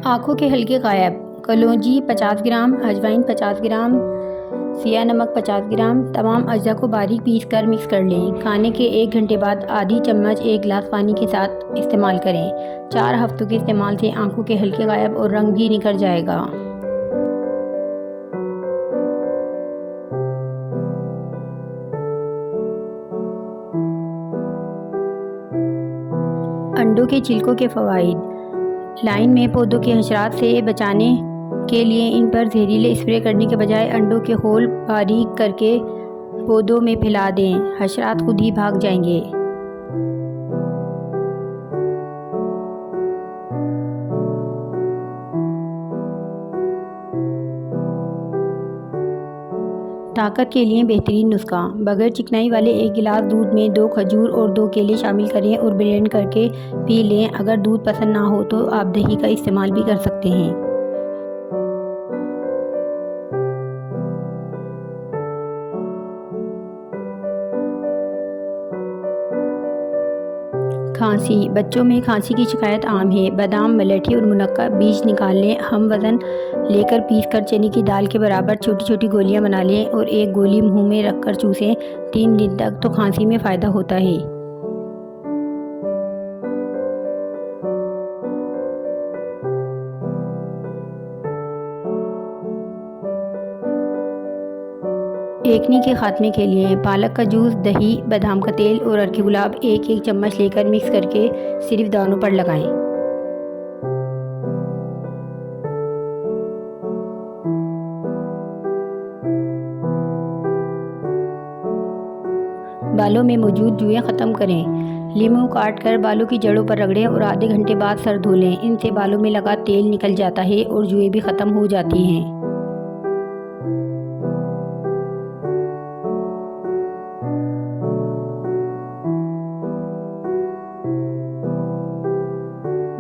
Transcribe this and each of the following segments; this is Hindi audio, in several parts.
आँखों के हल्के गायब, कलौंजी 50 ग्राम, अजवाइन 50 ग्राम, सिया नमक 50 ग्राम। तमाम अज्जा को बारीक पीस कर मिक्स कर लें। खाने के 1 घंटे बाद आधी चम्मच 1 गिलास पानी के साथ इस्तेमाल करें। 4 हफ्तों के इस्तेमाल से आँखों के हल्के गायब और रंग भी निखर जाएगा। अंडों के छिलकों के फ़वाइद। लाइन में पौधों के हशरात से बचाने के लिए इन पर जहरीले स्प्रे करने के बजाय अंडों के होल बारीक करके पौधों में फैला दें। हशरात खुद ही भाग जाएंगे। ताकत के लिए बेहतरीन नुस्खा। बगैर चिकनाई वाले 1 गिलास दूध में 2 खजूर और 2 केले शामिल करें और ब्लेंड करके पी लें। अगर दूध पसंद ना हो तो आप दही का इस्तेमाल भी कर सकते हैं। खांसी। बच्चों में खांसी की शिकायत आम है। बादाम, मलेठी और मुनक्का बीज निकाल लें। हम वज़न लेकर पीस कर चने की दाल के बराबर छोटी छोटी गोलियां बना लें और 1 गोली मुंह में रखकर चूसें। 3 दिन तक तो खांसी में फ़ायदा होता है। एकनी के खात्मे के लिए पालक का जूस, दही, बादाम का तेल और अर्के गुलाब 1-1 चम्मच लेकर मिक्स करके सिर्फ दानों पर लगाएं। बालों में मौजूद जुएं ख़त्म करें। लीमू काट कर बालों की जड़ों पर रगड़ें और आधे घंटे बाद सर धो लें। इनसे बालों में लगा तेल निकल जाता है और जुएं भी ख़त्म हो जाती हैं।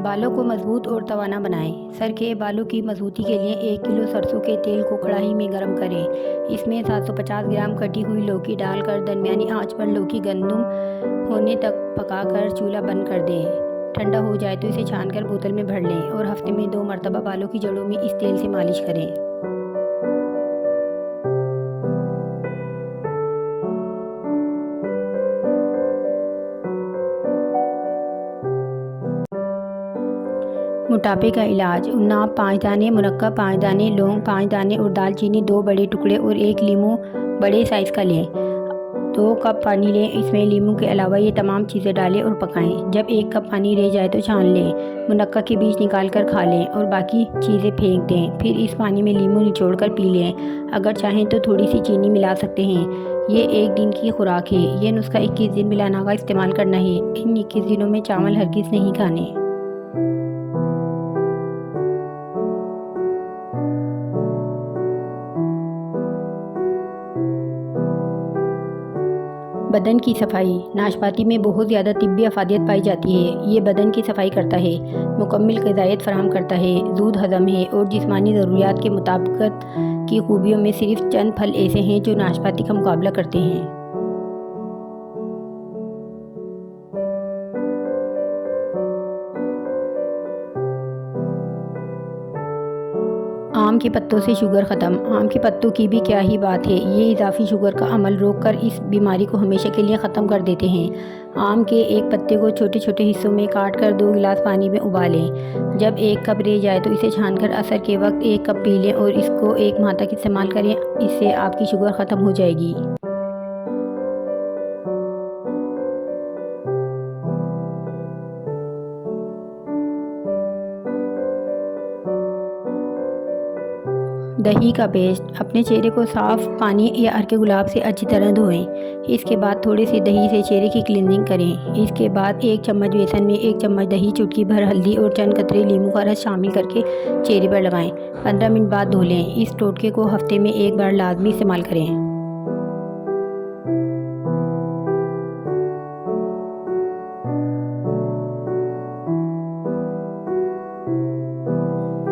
बालों को मजबूत और तवाना बनाएं। सर के बालों की मजबूती के लिए 1 किलो सरसों के तेल को कढ़ाई में गर्म करें। इसमें 750 ग्राम कटी हुई लौकी डालकर दरमियानी आंच पर लौकी गंदुम होने तक पकाकर चूल्हा बंद कर दें। ठंडा हो जाए तो इसे छानकर बोतल में भर लें और हफ्ते में 2 मरतबा बालों की जड़ों में इस तेल से मालिश करें। मोटापे का इलाज। उन्नाव 5 दाने, मुनक्का 5 दाने, लौंग 5 दाने और दालचीनी 2 बड़े टुकड़े और 1 लीमू बड़े साइज़ का लें। 2 कप पानी लें। इसमें लीमू के अलावा ये तमाम चीज़ें डालें और पकाएं। जब 1 कप पानी रह जाए तो छान लें। मुनक्का के बीज निकाल कर खा लें और बाकी चीज़ें फेंक दें। फिर इस पानी में लीमू निचोड़ कर पी लें। अगर चाहें तो थोड़ी सी चीनी मिला सकते हैं। ये 1 दिन की खुराक है। ये नुस्खा 21 दिन मिलाना का इस्तेमाल करना है। इन 21 दिनों में चावल हरगिज़ नहीं खाने। बदन की सफाई। नाशपाती में बहुत ज़्यादा तिब्बी अफादियत पाई जाती है। ये बदन की सफाई करता है, मुकम्मल ग़िज़ाइयत फराहम करता है, दूध हज़म है और जिस्मानी ज़रूरियात के मुताबिकत की खूबियों में सिर्फ चंद फल ऐसे हैं जो नाशपाती का मुकाबला करते हैं। आम के पत्तों से शुगर ख़त्म। आम के पत्तों की भी क्या ही बात है। ये इजाफी शुगर का अमल रोककर इस बीमारी को हमेशा के लिए ख़त्म कर देते हैं। आम के एक पत्ते को छोटे छोटे हिस्सों में काट कर 2 गिलास पानी में उबालें। जब 1 कप रह जाए तो इसे छानकर असर के वक्त 1 कप पी लें और इसको 1 माह तक इस्तेमाल करें। इससे आपकी शुगर ख़त्म हो जाएगी। दही का पेस्ट। अपने चेहरे को साफ पानी या अर्के गुलाब से अच्छी तरह धोएं। इसके बाद थोड़े से दही से चेहरे की क्लीनिंग करें। इसके बाद 1 चम्मच बेसन में 1 चम्मच दही, चुटकी भर हल्दी और चंद कतरे लीमू का रस शामिल करके चेहरे पर लगाएं। 15 मिनट बाद धो लें। इस टोटके को हफ्ते में 1 बार लाजमी इस्तेमाल करें।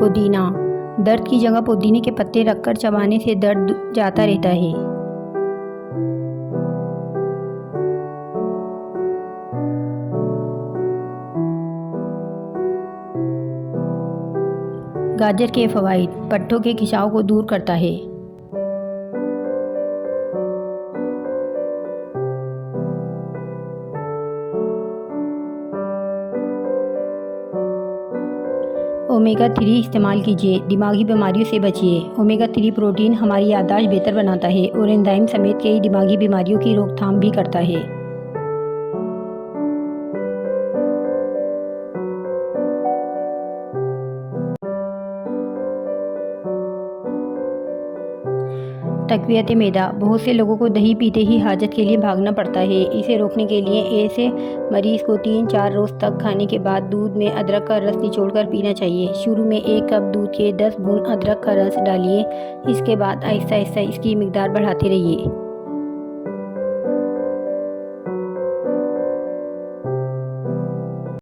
पुदीना। दर्द की जगह पुदीने के पत्ते रखकर चबाने से दर्द जाता रहता है। गाजर के फ़वाइद। पट्ठों के खिंचाव को दूर करता है। ओमेगा 3 इस्तेमाल कीजिए, दिमागी बीमारियों से बचिए। ओमेगा 3 प्रोटीन हमारी याददाश्त बेहतर बनाता है और एंजाइम समेत कई दिमागी बीमारियों की रोकथाम भी करता है। तक़वियत मैदा। बहुत से लोगों को दही पीते ही हाजत के लिए भागना पड़ता है। इसे रोकने के लिए ऐसे मरीज़ को 3-4 रोज़ तक खाने के बाद दूध में अदरक का रस निचोड़कर पीना चाहिए। शुरू में 1 कप दूध के 10 बूंद अदरक का रस डालिए। इसके बाद आहिस्ता आहिस्ता इसकी मिकदार बढ़ाते रहिए।